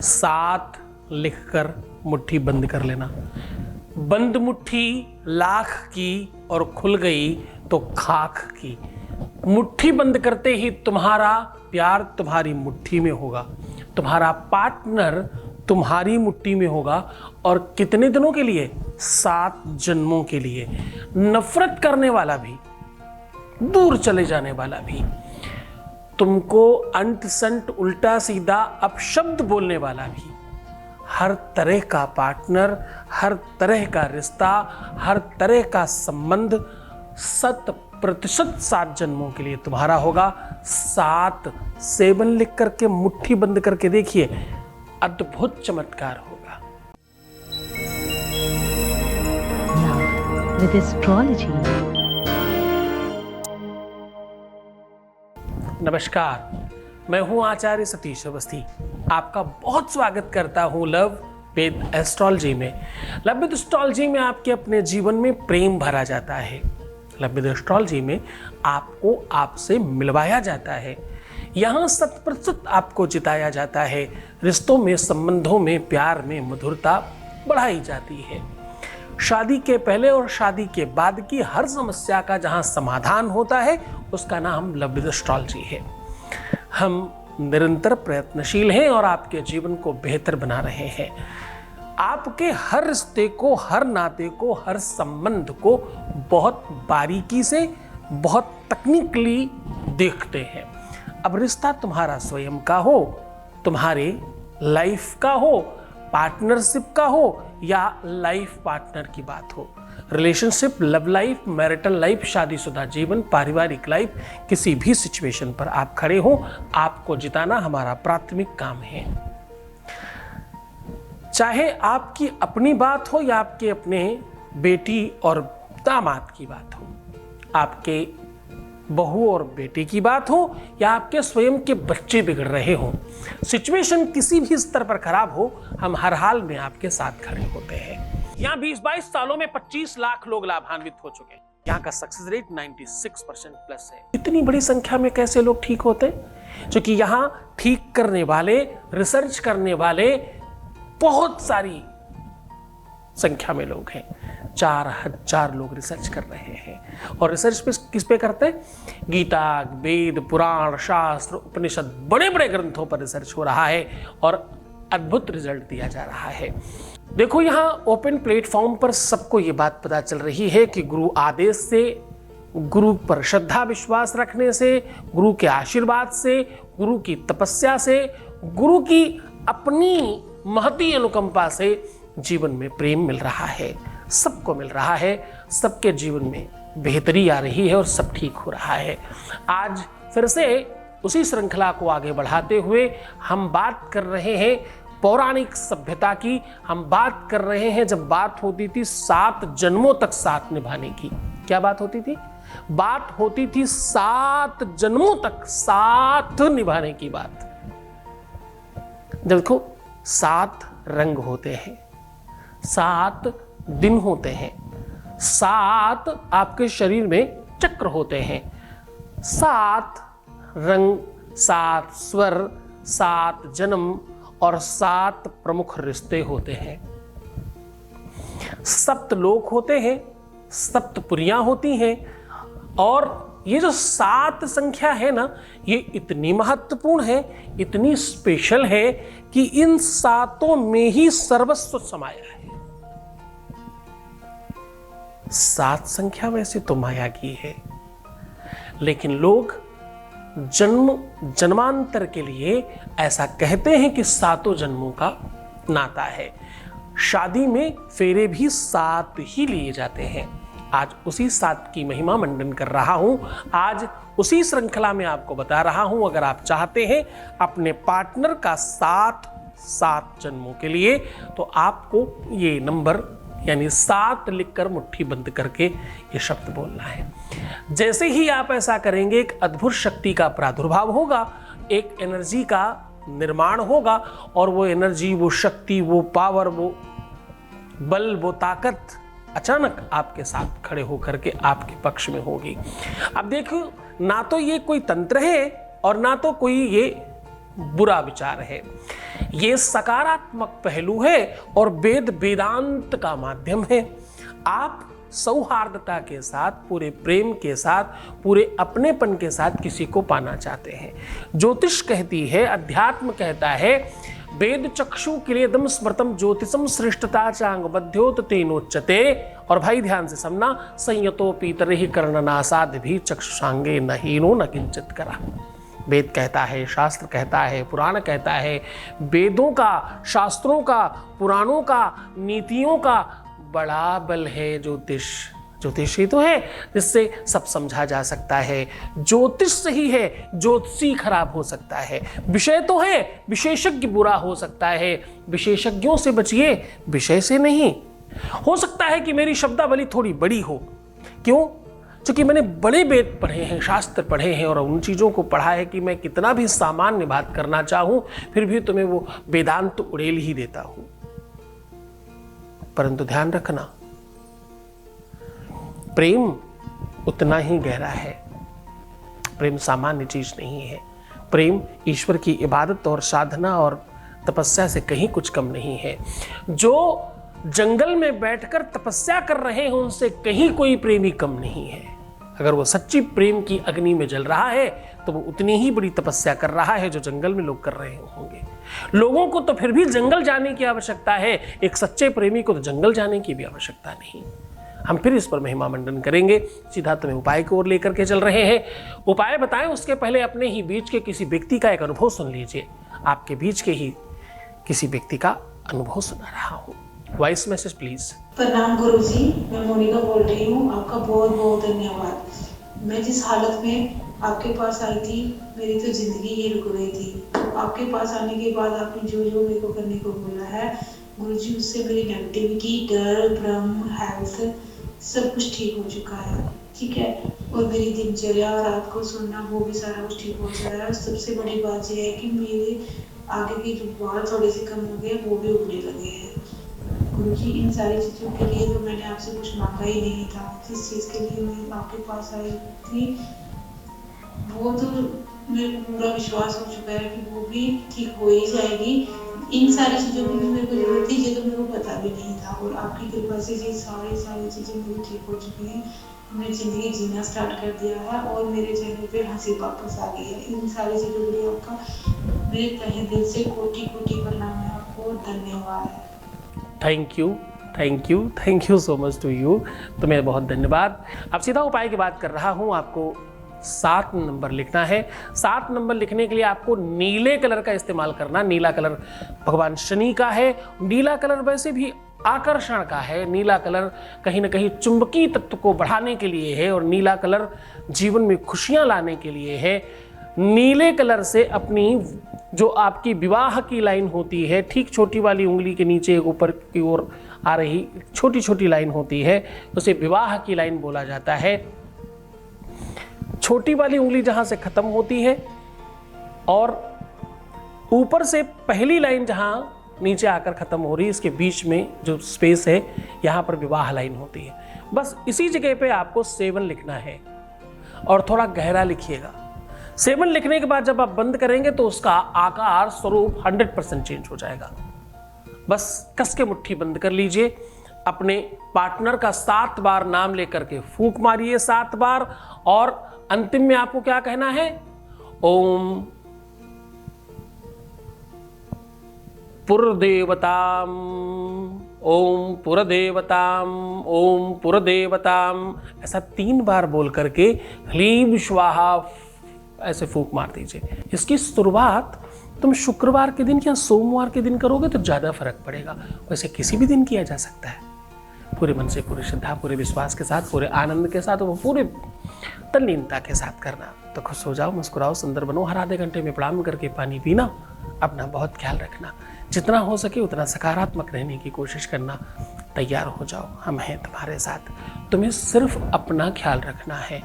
7 लिखकर मुट्ठी बंद कर लेना। बंद मुट्ठी लाख की और खुल गई तो खाक की। मुट्ठी बंद करते ही तुम्हारा प्यार तुम्हारी मुट्ठी में होगा, तुम्हारा पार्टनर तुम्हारी मुट्ठी में होगा। और कितने दिनों के लिए? 7 जन्मों के लिए। नफरत करने वाला भी, दूर चले जाने वाला भी, तुमको अंट संट उल्टा सीधा अपशब्द बोलने वाला भी, हर तरह का पार्टनर, हर तरह का रिश्ता, हर तरह का संबंध 100% 7 जन्मों के लिए तुम्हारा होगा। 7 7 लिख करके मुट्ठी बंद करके देखिए, अद्भुत चमत्कार होगा। With astrology. नमस्कार, मैं हूं आचार्य सतीश अवस्थी। आपका बहुत स्वागत करता हूं लव विद एस्ट्रोलॉजी में। लव विद एस्ट्रोलॉजी में आपके अपने जीवन में प्रेम भरा जाता है। लव विद एस्ट्रोलॉजी में आपको आपसे मिलवाया जाता है। यहाँ 100% आपको जिताया जाता है। रिश्तों में, संबंधों में, प्यार में मधुरता बढ़ाई जाती है। शादी के पहले और शादी के बाद की हर समस्या का जहाँ समाधान होता है, उसका नाम लव विद एस्ट्रोलॉजी है। हम निरंतर प्रयत्नशील हैं और आपके जीवन को बेहतर बना रहे हैं। आपके हर रिश्ते को, हर नाते को, हर संबंध को बहुत बारीकी से, बहुत तकनीकली देखते हैं। अब रिश्ता तुम्हारा स्वयं का हो, तुम्हारे लाइफ का हो, पार्टनरशिप का हो या लाइफ पार्टनर की बात हो, relationship, love life, marital life, शादीशुदा जीवन, पारिवारिक लाइफ, किसी भी सिचुएशन पर आप खड़े हो, आपको जिताना हमारा प्राथमिक काम है। चाहे आपकी अपनी बात हो या आपके अपने बेटी और दामाद की बात हो, आपके बहू और बेटे की बात हो या आपके स्वयं के बच्चे बिगड़ रहे हो, सिचुएशन किसी भी स्तर पर खराब हो, हम हर हाल में आपके साथ खड़े होते हैं। यहाँ 20-22 सालों में 25 लाख लोग लाभान्वित हो चुके हैं। यहाँ का सक्सेस रेट 96% प्लस है। इतनी बड़ी संख्या में कैसे लोग ठीक होते हैं? क्योंकि यहाँ ठीक करने वाले, रिसर्च करने वाले बहुत सारी संख्या में लोग हैं। 4000 लोग रिसर्च कर रहे हैं। और रिसर्च पे किस पे करते हैं? गीता, वेद, पुराण, शास्त्र, उपनिषद, बड़े बड़े ग्रंथों पर रिसर्च हो रहा है और अद्भुत रिजल्ट दिया जा रहा है। देखो, यहाँ ओपन प्लेटफॉर्म पर सबको ये बात पता चल रही है कि गुरु आदेश से, गुरु पर श्रद्धा विश्वास रखने से, गुरु के आशीर्वाद से, गुरु की तपस्या से, गुरु की अपनी महती अनुकंपा से जीवन में प्रेम मिल रहा है, सबको मिल रहा है, सबके जीवन में बेहतरी आ रही है और सब ठीक हो रहा है। आज फिर से उसी श्रृंखला को आगे बढ़ाते हुए हम बात कर रहे हैं पौराणिक सभ्यता की। हम बात कर रहे हैं जब बात होती थी 7 जन्मों तक साथ निभाने की। क्या बात होती थी? बात होती थी 7 जन्मों तक साथ निभाने की बात। देखो, 7 रंग होते हैं, 7 दिन होते हैं, 7 आपके शरीर में चक्र होते हैं, 7 रंग, 7 स्वर, 7 जन्म और 7 प्रमुख रिश्ते होते हैं। 7 लोक होते हैं, 7 पुरियां होती हैं। और ये जो 7 संख्या है ना, ये इतनी महत्वपूर्ण है, इतनी स्पेशल है कि इन 7 में ही सर्वस्व समाया है। 7 संख्या वैसे तो माया की है, लेकिन लोग जन्मांतर के लिए ऐसा कहते हैं कि 7 जन्मों का नाता है। शादी में फेरे भी 7 ही लिए जाते हैं। आज उसी 7 की महिमा मंडन कर रहा हूं। आज उसी श्रृंखला में आपको बता रहा हूं, अगर आप चाहते हैं अपने पार्टनर का 7 जन्मों के लिए, तो आपको ये नंबर यानी 7 लिखकर मुट्ठी बंद करके ये शब्द बोलना है। जैसे ही आप ऐसा करेंगे, एक अद्भुत शक्ति का प्रादुर्भाव होगा, एक एनर्जी का निर्माण होगा और वो एनर्जी, वो शक्ति, वो पावर, वो बल, वो ताकत अचानक आपके साथ खड़े होकर के आपके पक्ष में होगी। अब देखो, ना तो ये कोई तंत्र है और ना तो कोई ये बुरा विचार है। ये सकारात्मक पहलू है और वेद वेदांत का माध्यम है। आप सौहार्दता के साथ, पूरे प्रेम के साथ, पूरे अपनेपन के साथ किसी को पाना चाहते हैं। ज्योतिष कहती है, अध्यात्म कहता है, वेद चक्षु किलेदम स्मृतम ज्योतिषम श्रेष्ठता चांग बध्योत तेनोच्चते। और भाई ध्यान से सुनना, संयतो पीतरे कर्णनासाद भी चक्षुषांगे नहीनो न किंचित करा। वेद कहता है, शास्त्र कहता है, पुराण कहता है, वेदों का, शास्त्रों का, पुराणों का, नीतियों का बड़ा बल है ज्योतिष। ज्योतिष ही तो है जिससे सब समझा जा सकता है। ज्योतिष सही है, ज्योतिषी खराब हो सकता है। विषय तो है, विशेषज्ञ बुरा हो सकता है। विशेषज्ञों से बचिए, विषय से नहीं। हो सकता है कि मेरी शब्दावली थोड़ी बड़ी हो, क्यों? क्योंकि मैंने बड़े वेद पढ़े हैं, शास्त्र पढ़े हैं और उन चीज़ों को पढ़ा है कि मैं कितना भी सामान्य बात करना चाहूँ फिर भी तुम्हें वो वेदांत तो उड़ेल ही देता हूँ। परंतु ध्यान रखना, प्रेम उतना ही गहरा है। प्रेम सामान्य चीज नहीं है। प्रेम ईश्वर की इबादत और साधना और तपस्या से कहीं कुछ कम नहीं है। जो जंगल में बैठकर तपस्या कर रहे हैं उनसे कहीं कोई प्रेमी कम नहीं है। अगर वो सच्ची प्रेम की अग्नि में जल रहा है तो वो उतनी ही बड़ी तपस्या कर रहा है जो जंगल में लोग कर रहे होंगे। लोगों को तो फिर भी जंगल जाने की आवश्यकता है, एक सच्चे प्रेमी को तो जंगल जाने की भी आवश्यकता नहीं। हम फिर इस पर महिमा मंडन करेंगे। सीधा तुम्हें उपाय की ओर लेकर के चल रहे हैं। उपाय बताएं उसके पहले अपने ही बीच के किसी व्यक्ति का एक अनुभव सुन लीजिए। आपके बीच के ही किसी व्यक्ति का अनुभव सुना रहा हूँ। Voice message please. प्रणाम गुरुजी, मैं मोनिका बोल रही हूँ। आपका बहुत बहुत धन्यवाद। मैं जिस हालत में आपके पास आई थी, मेरी तो जिंदगी ही रुक गई थी। तो आपके पास आने के बाद आपने जो जो मेरे को करने को बोला है गुरुजी, उससे मेरी नेगेटिविटी, डर, भ्रम, हेल्थ सब कुछ ठीक हो चुका है। ठीक है, और मेरी दिनचर्या, रात को सोना, वो भी सारा कुछ ठीक हो चुका है। सबसे बड़ी बात यह है कि मेरे आगे के जो बाल थोड़े से कम हो गए, वो भी उगने लगे हैं। गुरुजी, इन सारी चीज़ों के लिए तो मैंने आपसे कुछ मांगा ही नहीं था। जिस चीज़ के लिए मैं आपके पास आई थी वो तो मेरे को पूरा विश्वास हो चुका है कि वो भी ठीक हो ही जाएगी। इन सारी चीज़ों की भी मेरे को जरूरत थी, ये तो मेरे को पता भी नहीं था। और आपकी कृपा से ये सारी चीज़ें मेरी ठीक हो चुकी हैं। मैंने ज़िंदगी जीना स्टार्ट कर दिया है और मेरे चेहरे पे हंसी वापस आ गई है। इन सारी चीज़ों के लिए आपका मेरे तहे दिल से कोटि कोटि प्रणाम है। आपको धन्यवाद। Thank you, thank you, thank you so much to you. तुम्हें बहुत धन्यवाद। अब सीधा उपाय की बात कर रहा हूँ। आपको 7 नंबर लिखना है। 7 नंबर लिखने के लिए आपको नीले कलर का इस्तेमाल करना। नीला कलर भगवान शनि का है। नीला कलर वैसे भी आकर्षण का है। नीला कलर कहीं ना कहीं चुंबकीय तत्व को बढ़ाने के लिए है और नीला कलर जीवन में खुशियां लाने के लिए है। नीले कलर से अपनी जो आपकी विवाह की लाइन होती है, ठीक छोटी वाली उंगली के नीचे ऊपर की ओर आ रही छोटी छोटी लाइन होती है, उसे विवाह की लाइन बोला जाता है। छोटी वाली उंगली जहां से खत्म होती है और ऊपर से पहली लाइन जहां नीचे आकर खत्म हो रही है, इसके बीच में जो स्पेस है यहां पर विवाह लाइन होती है। बस इसी जगह पे आपको 7 लिखना है और थोड़ा गहरा लिखिएगा। 7 लिखने के बाद जब आप बंद करेंगे तो उसका आकार, स्वरूप 100% चेंज हो जाएगा। बस कस के मुट्ठी बंद कर लीजिए। अपने पार्टनर का 7 बार नाम लेकर के फूंक मारिए 7 बार और अंतिम में आपको क्या कहना है? ओम पुरदेवताम, ओम पुरदेवताम, ओम पुरदेवताम, ऐसा 3 बार बोल करके ह्लीम स्वाहा ऐसे फूंक मार दीजिए। इसकी शुरुआत तुम शुक्रवार के दिन या सोमवार के दिन करोगे तो ज़्यादा फर्क पड़ेगा। वैसे किसी भी दिन किया जा सकता है। पूरे मन से, पूरी श्रद्धा, पूरे विश्वास के साथ, पूरे आनंद के साथ, वो पूरे तल्लीनता के साथ करना। तो खुश हो जाओ, मुस्कुराओ, सुंदर बनो। हर आधे घंटे में प्रणाम करके पानी पीना। अपना बहुत ख्याल रखना। जितना हो सके उतना सकारात्मक रहने की कोशिश करना। तैयार हो जाओ, हम हैं तुम्हारे साथ। तुम्हें सिर्फ अपना ख्याल रखना है।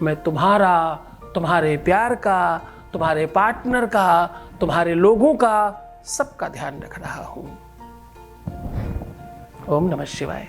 मैं तुम्हारा, तुम्हारे प्यार का, तुम्हारे पार्टनर का, तुम्हारे लोगों का, सबका ध्यान रख रहा हूं। ओम नमः शिवाय।